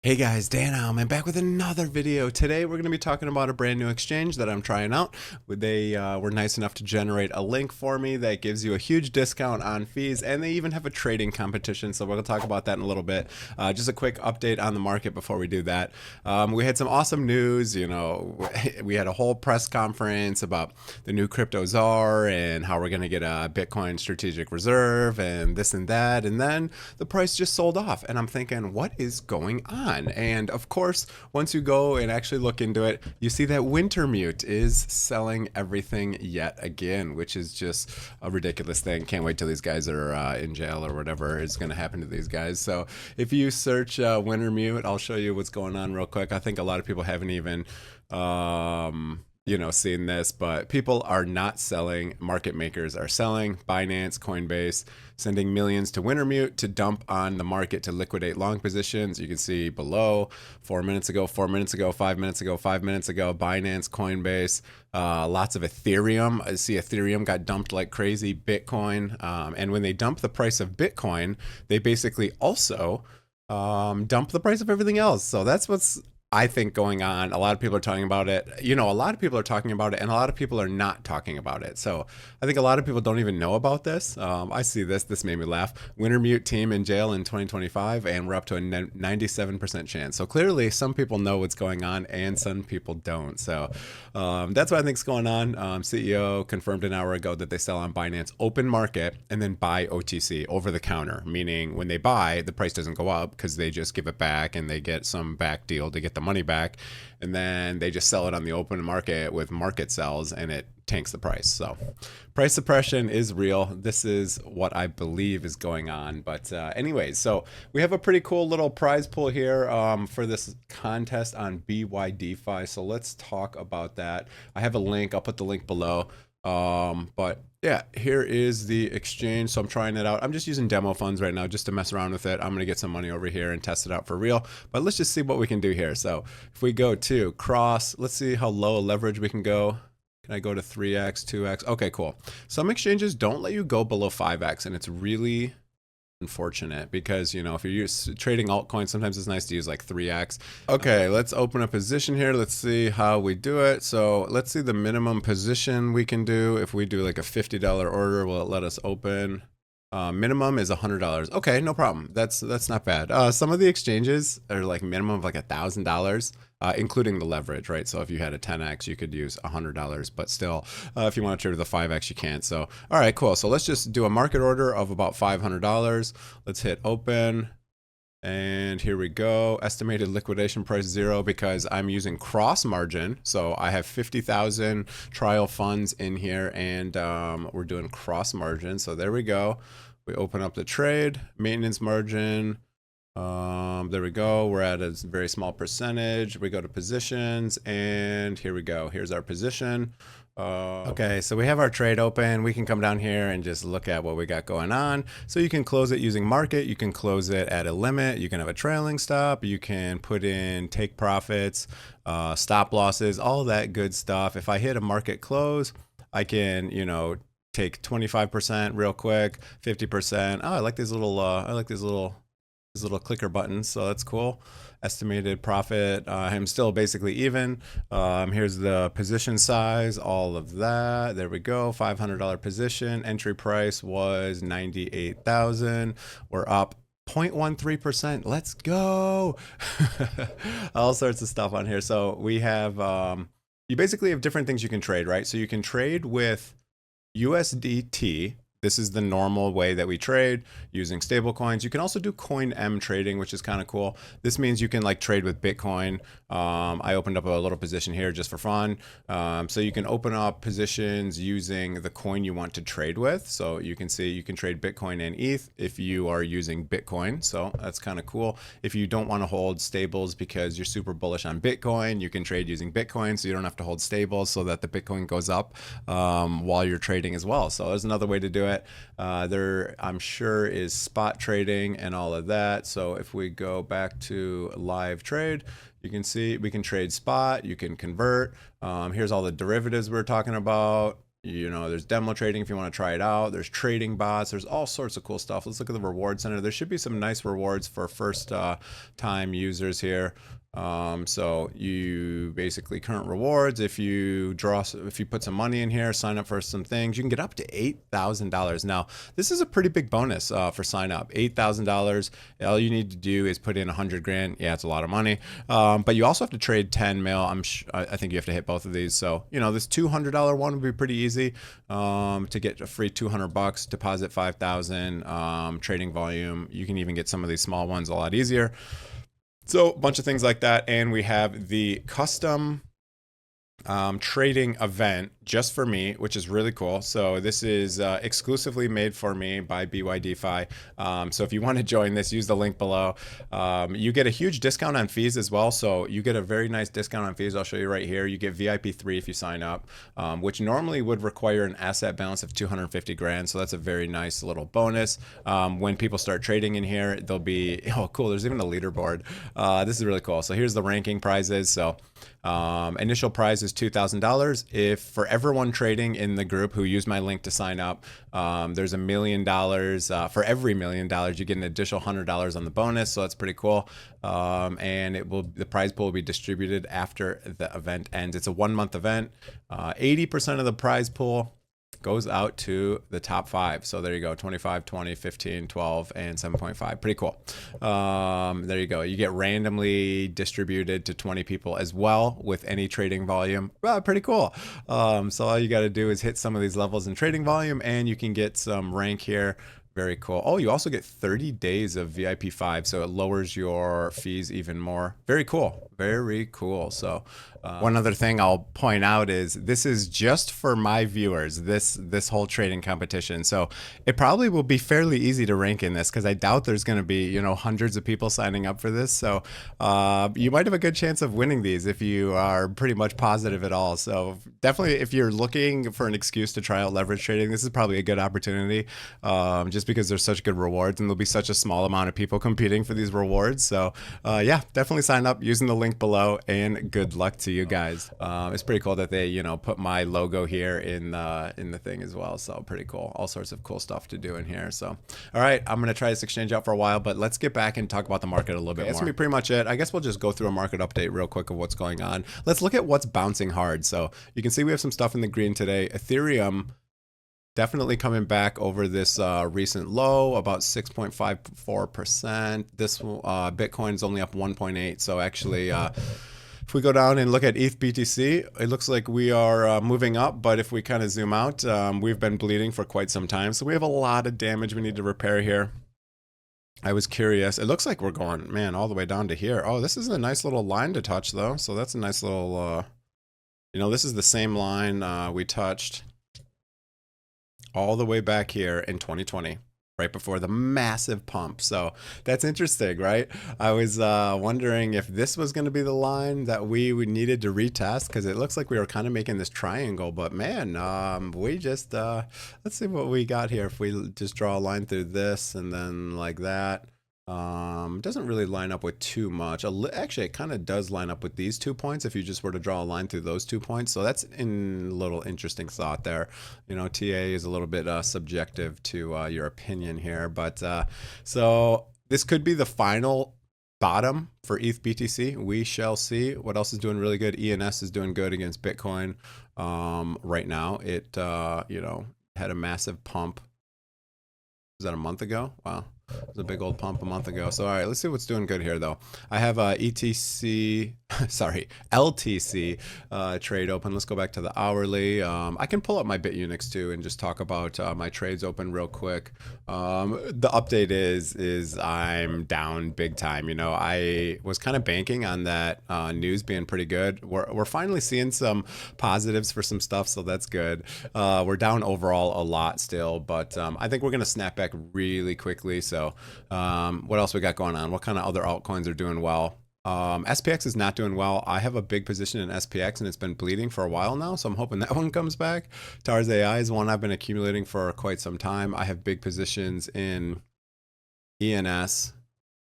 Hey guys, Dan Heilman back with another video. Today we're going to be talking about a brand new exchange that I'm trying out. They were nice enough to generate a link for me that gives you a huge discount on fees, and they even have a trading competition, so we're going to talk about that in a little bit. Just a quick update on the market before we do that. We had some awesome news. We had a whole press conference about the new crypto czar and how we're going to get a Bitcoin strategic reserve and this and that, and then the price just sold off, and I'm thinking, what is going on? And of course, once you go and actually look into it, you see that Wintermute is selling everything yet again, which is just a ridiculous thing. Can't wait till these guys are in jail or whatever is going to happen to these guys. So if you search Wintermute, I'll show you what's going on real quick. I think a lot of people haven't even seen this, but people are not selling. Market makers are selling. Binance, Coinbase, sending millions to Wintermute to dump on the market to liquidate long positions. You can see below 4 minutes ago, 4 minutes ago, 5 minutes ago, 5 minutes ago, Binance, Coinbase, lots of Ethereum. I see Ethereum got dumped like crazy, Bitcoin. And when they dump the price of Bitcoin, they basically also dump the price of everything else. So that's what's I think going on. A lot of people are talking about it. A lot of people are talking about it, and a lot of people are not talking about it. So I think a lot of people don't even know about this. I see this. This made me laugh. Wintermute team in jail in 2025, and we're up to a 97% chance. So clearly, some people know what's going on, and some people don't. So that's what I think is going on. CEO confirmed an hour ago that they sell on Binance open market and then buy OTC, over the counter, meaning when they buy, the price doesn't go up because they just give it back and they get some back deal to get the money back, and then they just sell it on the open market with market sells, and it tanks the price. So price suppression is real. This is what I believe is going on. But anyways, so we have a pretty cool little prize pool here for this contest on BYDFi. So let's talk about that. I have a link. I'll put the link below. But yeah, here is the exchange. So I'm trying it out. I'm just using demo funds right now just to mess around with it. I'm going to get some money over here and test it out for real. But let's just see what we can do here. So if we go to cross, let's see how low a leverage we can go. Can I go to 3x, 2x? Okay, cool. Some exchanges don't let you go below 5x, and it's really unfortunate because if you're trading altcoins, sometimes it's nice to use like 3x. Okay, let's open a position here. Let's see how we do it. So let's see the minimum position we can do. If we do like a $50 order, will it let us open? Minimum is $100. Okay, no problem. That's not bad. Some of the exchanges are like minimum of like $1,000, including the leverage, right? So if you had a 10x, you could use $100, but still, if you want to trade with a 5x, you can't. So, all right, cool. So let's just do a market order of about $500. Let's hit open. And here we go. Estimated liquidation price 0 because I'm using cross margin. So I have 50,000 trial funds in here, and we're doing cross margin. So there we go. We open up the trade, maintenance margin. There we go. We're at a very small percentage. We go to positions, and here we go. Here's our position. Okay, so we have our trade open. We can come down here and just look at what we got going on. So you can close it using market. You can close it at a limit. You can have a trailing stop. You can put in take profits, stop losses, all that good stuff. If I hit a market close, I can, take 25% real quick, 50%. Oh, I like these little clicker buttons, so that's cool. Estimated profit, I'm still basically even. Here's the position size, all of that. There we go. $500 position. Entry price was 98,000. We're up 0.13%. Let's go. All sorts of stuff on here. So we have you basically have different things you can trade, right? So you can trade with USDT. This is the normal way that we trade using stable coins. You can also do coin M trading, which is kind of cool. This means you can like trade with Bitcoin. I opened up a little position here just for fun. So you can open up positions using the coin you want to trade with. So you can see you can trade Bitcoin and ETH if you are using Bitcoin. So that's kind of cool. If you don't want to hold stables because you're super bullish on Bitcoin, you can trade using Bitcoin. So you don't have to hold stables so that the Bitcoin goes up while you're trading as well. So there's another way to do it. There, I'm sure, is spot trading and all of that. So if we go back to live trade, you can see we can trade spot, you can convert. Here's all the derivatives we're talking about. You know, there's demo trading if you want to try it out. There's trading bots. There's all sorts of cool stuff. Let's look at the reward center. There should be some nice rewards for first time users here. So you basically current rewards. If you put some money in here, sign up for some things, you can get up to $8,000. Now, this is a pretty big bonus for sign up. $8,000. All you need to do is put in 100 grand. Yeah, it's a lot of money. But you also have to trade 10 mil. I think you have to hit both of these. So, you know, this $200 one would be pretty easy to get a free $200, deposit 5,000, trading volume. You can even get some of these small ones a lot easier. So a bunch of things like that. And we have the custom trading event just for me, which is really cool. So this is exclusively made for me by BYDFi. So if you want to join this, use the link below. You get a huge discount on fees as well. So you get a very nice discount on fees. I'll show you right here. You get VIP 3 if you sign up, which normally would require an asset balance of 250 grand. So that's a very nice little bonus. When people start trading in here, they'll be, oh, cool. There's even a leaderboard. This is really cool. So here's the ranking prizes. So initial prize is $2,000. If for everyone trading in the group who used my link to sign up, there's $1 million. For every $1 million, you get an additional $100 on the bonus. So that's pretty cool. And the prize pool will be distributed after the event ends. It's a 1-month event. 80% of the prize pool goes out to the top 5. So there you go, 25, 20, 15, 12, and 7.5. Pretty cool. There you go. You get randomly distributed to 20 people as well with any trading volume. Pretty cool. So all you got to do is hit some of these levels in trading volume and you can get some rank here. Very cool. Oh, you also get 30 days of VIP 5, so it lowers your fees even more. Very cool. Very cool. So one other thing I'll point out is this is just for my viewers, this whole trading competition. So it probably will be fairly easy to rank in this because I doubt there's going to be, you know, hundreds of people signing up for this. So you might have a good chance of winning these if you are pretty much positive at all. So definitely if you're looking for an excuse to try out leverage trading, this is probably a good opportunity. Just because there's such good rewards and there'll be such a small amount of people competing for these rewards. So yeah, definitely sign up using the link below and good luck to you guys. It's pretty cool that they, you know, put my logo here in the thing as well. So pretty cool. All sorts of cool stuff to do in here. So, all right, I'm going to try this exchange out for a while, but let's get back and talk about the market a little bit more. That's going to be pretty much it. I guess we'll just go through a market update real quick of what's going on. Let's look at what's bouncing hard. So you can see we have some stuff in the green today. Ethereum definitely coming back over this recent low, about 6.54%. This Bitcoin is only up 1.8. So actually, if we go down and look at ETH BTC, it looks like we are moving up. But if we kind of zoom out, we've been bleeding for quite some time. So we have a lot of damage we need to repair here. I was curious. It looks like we're going, man, all the way down to here. Oh, this is a nice little line to touch, though. So that's a nice little, you know, this is the same line we touched all the way back here in 2020, right before the massive pump. So that's interesting, right? I was wondering if this was going to be the line that we needed to retest because it looks like we were kind of making this triangle. But man, we just, let's see what we got here. If we just draw a line through this and then like that. Doesn't really line up with too much. Actually, it kind of does line up with these 2 points if you just were to draw a line through those 2 points. So that's a little interesting thought there. You know, TA is a little bit subjective to your opinion here. But so this could be the final bottom for ETH BTC. We shall see. What else is doing really good? ENS is doing good against Bitcoin right now. It, you know, had a massive pump. Was that a month ago? Wow. It was a big old pump a month ago. So, all right, let's see what's doing good here, though. I have ETC, sorry, LTC trade open. Let's go back to the hourly. I can pull up my Bitunix, too, and just talk about my trades open real quick. The update is I'm down big time. You know, I was kind of banking on that news being pretty good. We're finally seeing some positives for some stuff, so that's good. We're down overall a lot still, but I think we're going to snap back really quickly. So what else we got going on? What kind of other altcoins are doing well? SPX is not doing well. I have a big position in SPX and it's been bleeding for a while now. So I'm hoping that one comes back. TARS AI is one I've been accumulating for quite some time. I have big positions in ENS,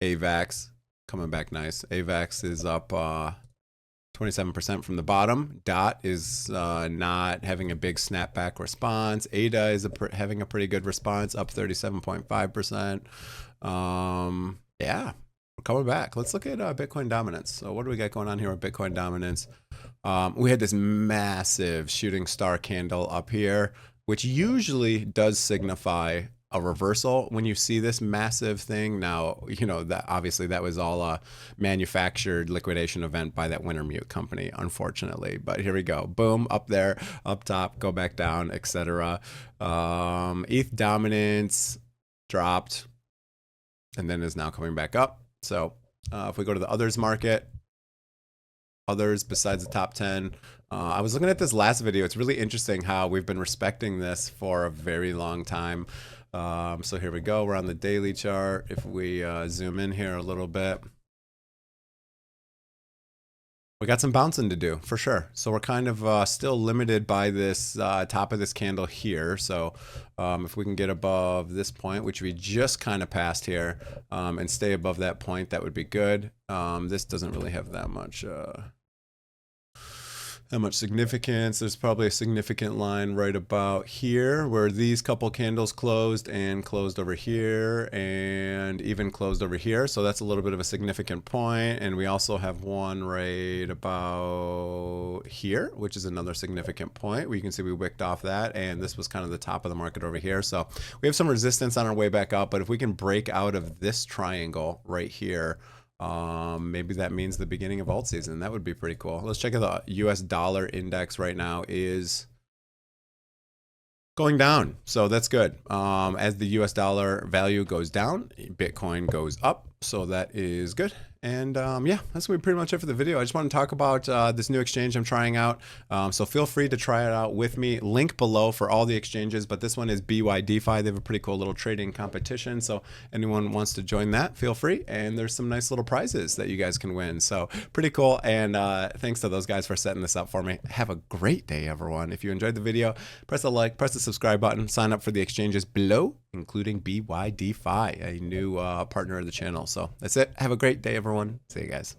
AVAX coming back nice. AVAX is up 27% from the bottom. DOT is not having a big snapback response. ADA is having a pretty good response, up 37.5%. Yeah, we're coming back. Let's look at Bitcoin dominance. So what do we got going on here with Bitcoin dominance? We had this massive shooting star candle up here, which usually does signify a reversal when you see this massive thing. Now, you know, that obviously that was all a manufactured liquidation event by that Wintermute company, unfortunately. But here we go. Boom, up there, up top, go back down, etc. ETH dominance dropped and then is now coming back up. So if we go to the others market, others besides the top 10, I was looking at this last video. It's really interesting how we've been respecting this for a very long time. So here we go. We're on the daily chart. If we zoom in here a little bit, we got some bouncing to do for sure. So we're kind of still limited by this top of this candle here. So if we can get above this point, which we just kind of passed here, and stay above that point, that would be good. This doesn't really have that much significance. There's probably a significant line right about here where these couple candles closed and closed over here and even closed over here. So that's a little bit of a significant point. And we also have one right about here, which is another significant point where you can see we wicked off that. And this was kind of the top of the market over here. So we have some resistance on our way back up, but if we can break out of this triangle right here, maybe that means the beginning of alt season. That would be pretty cool. Let's check out the US dollar index right now is going down. So that's good. As the US dollar value goes down, Bitcoin goes up. So that is good. And yeah, that's gonna be pretty much it for the video. I just want to talk about this new exchange I'm trying out. So feel free to try it out with me. Link below for all the exchanges, but this one is BYDFi. They have a pretty cool little trading competition. So anyone wants to join that, feel free. And there's some nice little prizes that you guys can win. So pretty cool. And thanks to those guys for setting this up for me. Have a great day, everyone. If you enjoyed the video, press the like, press the subscribe button, sign up for the exchanges below, including BYDFi, a new partner of the channel. So that's it. Have a great day, everyone. See you guys.